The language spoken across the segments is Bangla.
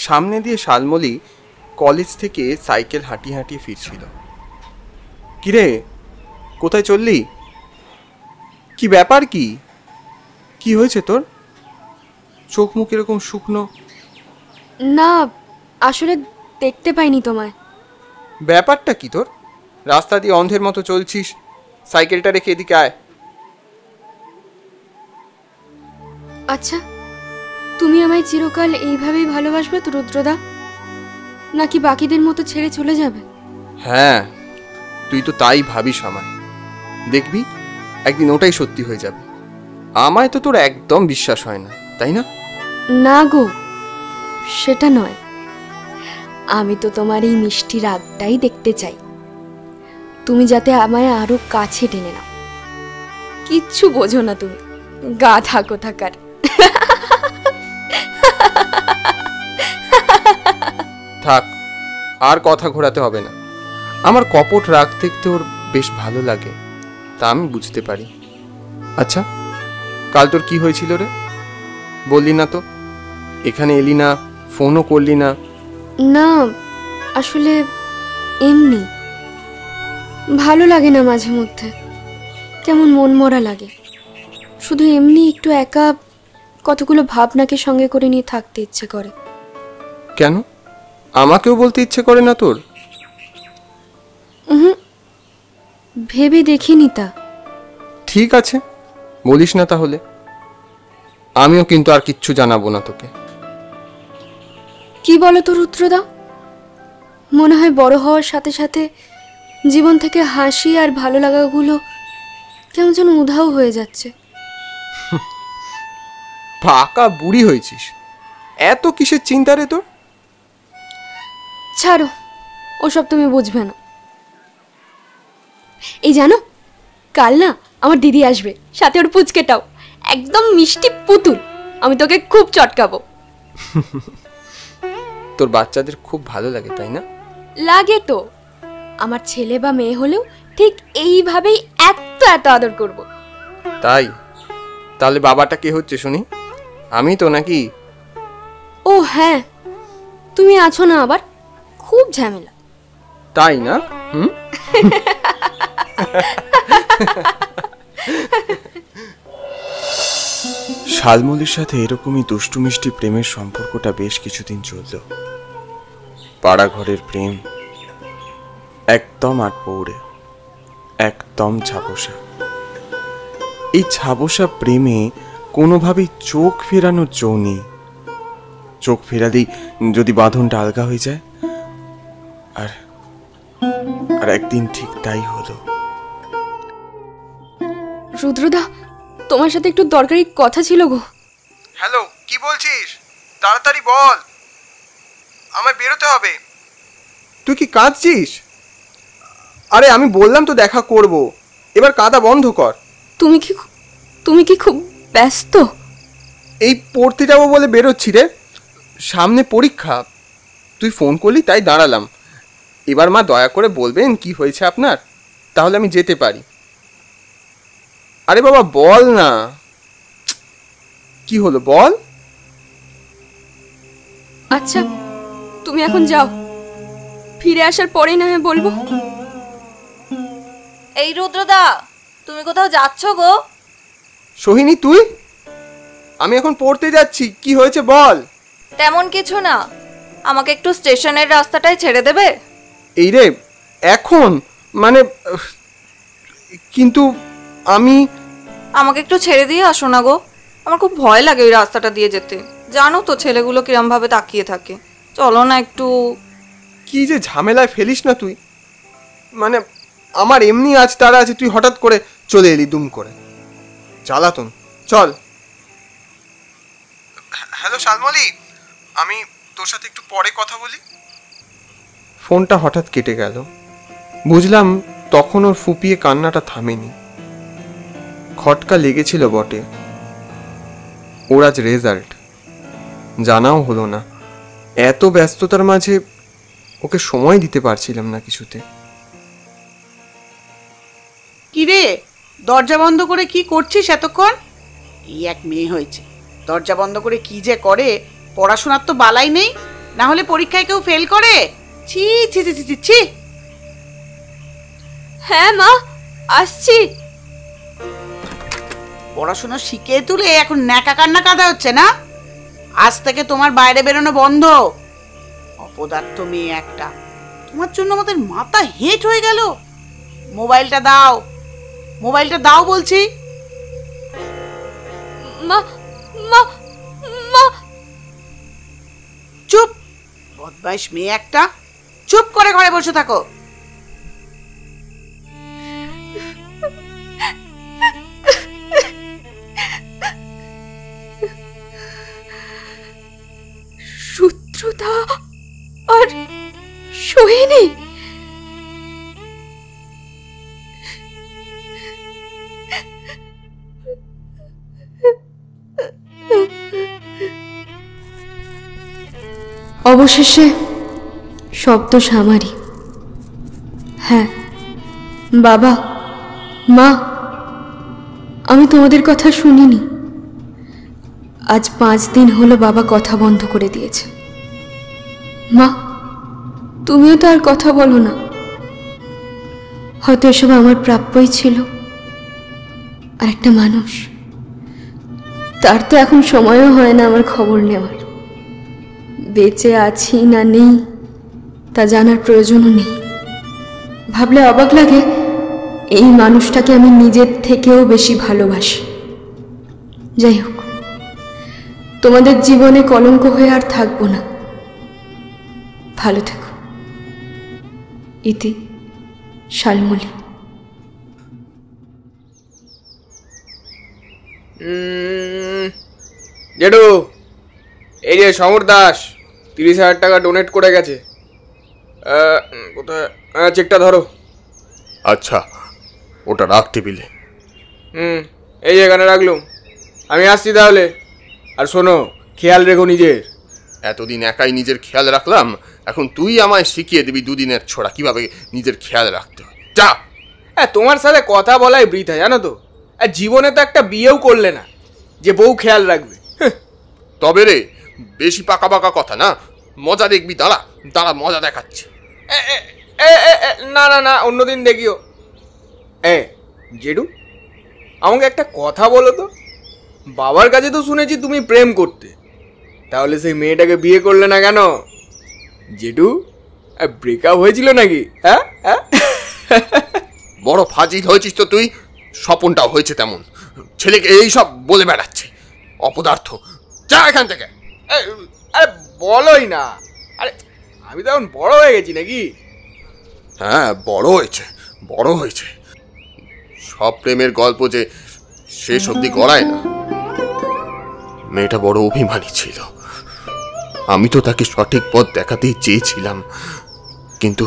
সামনে দিয়ে শালমলি কলেজ থেকে সাইকেল হাঁটিয়ে হাঁটিয়ে ফিরছিল। কিরে, কোথায় চললি? কি ব্যাপার? কি কি হয়েছে তোর? চোখ মুখ এরকম শুকনো। না, আসলে দেখতে পাইনি তোমায়। ব্যাপারটা কি তোর? রাস্তা দিয়ে অন্ধের মতো চলছিস। সাইকেলটা রেখে এদিকে আয়। আচ্ছা, তুমি আমায় চিরকাল এইভাবেই ভালোবাসবে তো রুদ্রদা, নাকি বাকিদের মতো ছেড়ে চলে যাবে? হ্যাঁ, তুই তো তাই ভাবিস আমায়। দেখবি একদিন ওটাই সত্যি হয়ে যাবে। আমায় তো তোর একদম বিশ্বাস হয় না, তাই না? না গো, সেটা নয়। আমি তো তোমার এই মিষ্টি রাগটাই দেখতে চাই। তুমি যাতে আমায় আরো কাছে টেনে নাও। কিচ্ছু বোঝো না তুমি, গাধা কোথাকার। থাক, আর কথা ঘোরাতে হবে না। আমার কপট রাগ দেখতে ওর বেশ ভালো লাগে, তা আমি বুঝতে পারি। আচ্ছা, কাল তোর কি হয়েছিল রে? বললি না তো। এখানে এলি না, ফোনও করলি না। না, আসলে এমনি ভালো লাগে না, মাঝে মধ্যে কেমন মন মরা লাগে। শুধু এমনি একটু একা কতগুলো ভাবনাকে সঙ্গে করে নিয়ে থাকতে ইচ্ছে করে। কেন, আমাকেও বলতে ইচ্ছে করে না তোর? ভেবে দেখিনি তা। ঠিক আছে, বলিস না তাহলে। আমিও কিন্তু আর কিচ্ছু জানাবো না তোকে। কি বলো তো রুদ্রদা, মনে হয় বড় হওয়ার সাথে সাথে জীবন থেকে হাসি আর ভালো লাগাগুলো কেমন যেন উধাও হয়ে যাচ্ছে। পাকা বুড়ি হয়েছিস, এত কিসের চিন্তা রে তোর? ছাড়ো, ওসব তুমি বুঝবে না। এই জানো, কাল না আমার দিদি আসবে, সাথে ওর পুচকেটাও, একদম মিষ্টি পুতুল। আমি তোকে খুব চটকাবো। তোর বাচ্চাদের খুব ভালো লাগে, তাই না? লাগে তো। আমার ছেলে বা মেয়ে হলেও ঠিক এইভাবেই এত এত আদর করব। তাই? তাহলে বাবাটা কে হচ্ছে শুনি? আমি তো নাকি? ও হ্যাঁ, তুমি আছো না, আবার খুব ঝামেলা। তাই না? শালমলির সাথে এরকমই দুষ্টু মিষ্টি প্রেমের সম্পর্কটা বেশ কিছুদিন চলল। পাড়া ঘরের প্রেম, একদম আট পৌড়ে, একদম ছাপোষা। এই ছাপোষা প্রেমে কোনোভাবেই চোখ ফেরানোর জো নেই। চোখ ফেরালেই যদি বাঁধনটা আলগা হয়ে যায়। আর একদিন ঠিক তাই হলো। রুদ্রদা, তোমার সাথে একটু দরকারি কথা ছিল গো। হ্যালো, কি বলছিস? তাড়াতাড়ি বল, আমায় বেরোতে হবে। তুই কি কাঁদছিস? আরে আমি বললাম তো দেখা করব, এবার কাঁদা বন্ধ কর। তুমি কি খুব ব্যস্ত? এই পড়তে যাবো বলে বেরোচ্ছি রে, সামনে পরীক্ষা। তুই ফোন করলি তাই দাঁড়ালাম। এবার মা দয়া করে বলবেন কি হয়েছে আপনার, তাহলে আমি যেতে পারি। আরে বাবা বল না, কি হলো বল। আচ্ছা, তুমি এখন যাও, ফিরে আসার পরেই না হয় বলবো। এই রুদ্রদা, তুমি কোথাও যাচ্ছ গো? সোহিনী তুই? আমি এখন পড়তে যাচ্ছি, কি হয়েছে বল। তেমন কিছু না, আমাকে একটু স্টেশনের রাস্তাটায় ছেড়ে দেবে? এই রে, এখন মানে, কিন্তু আমাকে একটু ছেড়ে দিয়ে আসো না গো, আমার খুব ভয় লাগে ওই রাস্তাটা দিয়ে যেতে। জানো তো ছেলেগুলো কিরম ভাবে তাকিয়ে থাকে। চলো না একটু। কি যে ঝামেলায় ফেলিস না তুই। মানে আমার এমনি আজ তারা আছে, তুই হঠাৎ করে চলে এলি দুম করে। জ্বালাতন। চল। হ্যালো শালমলি, আমি তোর সাথে একটু পরে কথা বলি। ফোনটা হঠাৎ কেটে গেল। বুঝলাম তখন ওর ফুপিয়ে কান্নাটা থামেনি, খটকা লেগেছিল বটে। ওর আজ রেজাল্ট, জানাও হলো না। এত ব্যস্ততার মাঝে ওকে সময় দিতে পারছিলাম না কিছুতে। কিরে, দরজা বন্ধ করে কি করছিস এতক্ষণ? এই এক মেয়ে হয়েছে, দরজা বন্ধ করে কি যে করে, পড়াশোনার তো বালাই নেই। না হলে পরীক্ষায় কেউ ফেল করে? ছি ছি ছি ছি ছি ছি। হ্যাঁ মা, আসছি। পড়াশোনা শিখে তুলে এখন ন্যাকা কান্না কাঁদা হচ্ছে না? আজ থেকে তোমার বাইরে বেরোনো বন্ধ। অপদার্থ মেয়ে একটা, তোমার জন্য আমাদের মাথা হেট হয়ে গেল। মোবাইলটা দাও, মোবাইলটা দাও বলছি। মা মা মা। চুপ, বদমাইশ মেয়ে একটা, চুপ করে ঘরে বসে থাকো। রুদ্রদা আর সোহিনী, অবশেষে শব্দ আমারই। হ্যাঁ বাবা, মা, আমি তোমাদের কথা শুনিনি। আজ 5 দিন হলো বাবা কথা বন্ধ করে দিয়েছে। মা, তুমিও তো আর কথা বলো না। হয়তো এসব আমার প্রাপ্যই ছিল। আর একটা মানুষ, তার তো এখন সময়ও হয় না আমার খবর নেওয়ার। বেঁচে আছি না নেই তা জানার প্রয়োজনও নেই। ভাবলে অবাক লাগে, এই মানুষটাকে আমি নিজের থেকেও বেশি ভালোবাসি। যাই হোক, তোমাদের জীবনে কলঙ্ক হয়ে আর থাকবো না। ভালো থেকো। ইতি, শালমলী। জেঠু, এই যে সমর দাস 30,000 টাকা ডোনেট করে গেছে। কোথায়? চেকটা ধরো। আচ্ছা, ওটা রাখ টেবিলে। এই যে এখানে রাখলুম। আমি আসছি তাহলে। আর শোনো, খেয়াল রেখো নিজের। এতদিন একাই নিজের খেয়াল রাখলাম, এখন তুই আমায় শিখিয়ে দিবি 2 দিনের ছোড়া কিভাবে নিজের খেয়াল রাখতে হয়। যা। তোমার সাথে কথা বলাই বৃথা, জানো তো। জীবনে তো একটা বিয়েও করলে না যে বউ খেয়াল রাখবে। তবে রে, বেশি পাকা পাকা কথা না। মজা দেখবি, দাঁড়া দাঁড়া, মজা দেখাচ্ছে। না না না, অন্যদিন দেখিও। জেঠু, আমাকে একটা কথা বলো তো। বাবার কাছে তো শুনেছি তুমি প্রেম করতে, তাহলে সেই মেয়েটাকে বিয়ে করলে না কেন? জেঠু, ব্রেকআপ হয়েছিল নাকি? হ্যাঁ হ্যাঁ, বড় ফাজিল হয়েছিস তো তুই। স্বপনটাও হয়েছে তেমন। ছেলেকে এই সব বলে বেড়াচ্ছে, অপদার্থ। যা এখান থেকে। আরে বলোই না। আরে আমি তো এখন বড় হয়ে গেছি নাকি? হ্যাঁ, বড় হয়েছে, বড় হয়েছে। সব প্রেমের গল্প যে শেষ অবধি গড়ায় না। মেয়েটা বড় অভিমানী ছিল। আমি তো তাকে সঠিক পথ দেখাতেই চেয়েছিলাম, কিন্তু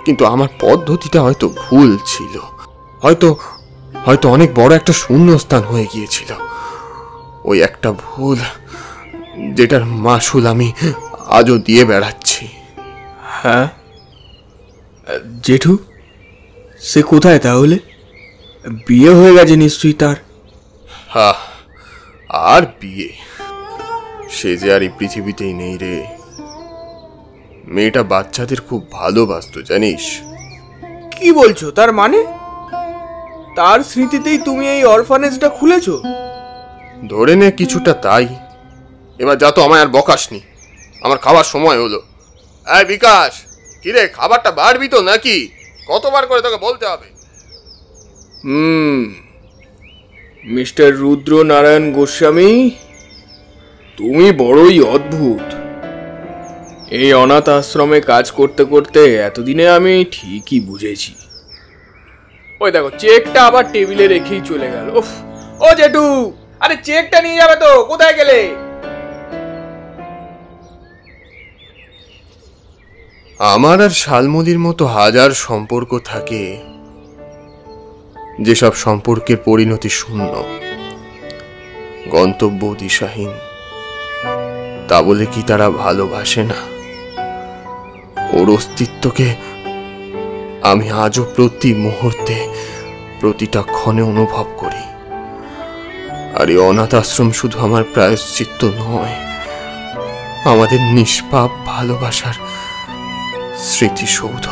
কিন্তু আমার পদ্ধতিটা হয়তো ভুল ছিল। হয়তো হয়তো অনেক বড় একটা শূন্যস্থান হয়ে গিয়েছিল। ওই একটা ভুল, যেটার মাসুল আমি আজও দিয়ে বেড়াচ্ছি। হ্যাঁ জেঠু, সে কোথায় তাহলে? বিয়ে হয়ে গেছে নিশ্চয়ই তার। হ্যাঁ, আর বিয়ে? সে যে আর এই পৃথিবীতেই নেই রে। মেয়েটা বাচ্চাদের খুব ভালোবাসতো, জানিস? কি বলছো? তার মানে তার স্মৃতিতেই তুমি এই অরফানেজটা খুলেছো? ধরে নে কিছুটা তাই। এবার যা তো, আমায় আর বকাসনি। আমার খাবার সময় হলো। এই বিকাশ, কিরে খাবারটা বাড়বি তো নাকি? কতবার করে তোকে বলতে হবে? মিস্টার রুদ্র নারায়ণ গোস্বামী, তুমি বড়ই অদ্ভুত। এই অনাথ আশ্রমে কাজ করতে করতে এতদিনে আমি ঠিকই বুঝেছি। ওই দেখো, চেকটা আবার টেবিলে রেখেই চলে গেল। ও জেঠু, আরে চেকটা নিয়ে যাবে তো, কোথায় গেলে? আমার আর শালমলির মতো হাজার সম্পর্ক থাকে, যেসব সম্পর্কের পরিণতি শূন্য, গন্তব্য দিশাহীন। তা বলে কি তারা ভালোবাসে না? ওর অস্তিত্বকে আমি আজও প্রতি মুহূর্তে, প্রতিটা ক্ষণে অনুভব করি। আর এই অনাথ আশ্রম শুধু আমার প্রায়শ্চিত্ত নয়, আমাদের নিষ্পাপ ভালোবাসার স্মৃতিসৌধ।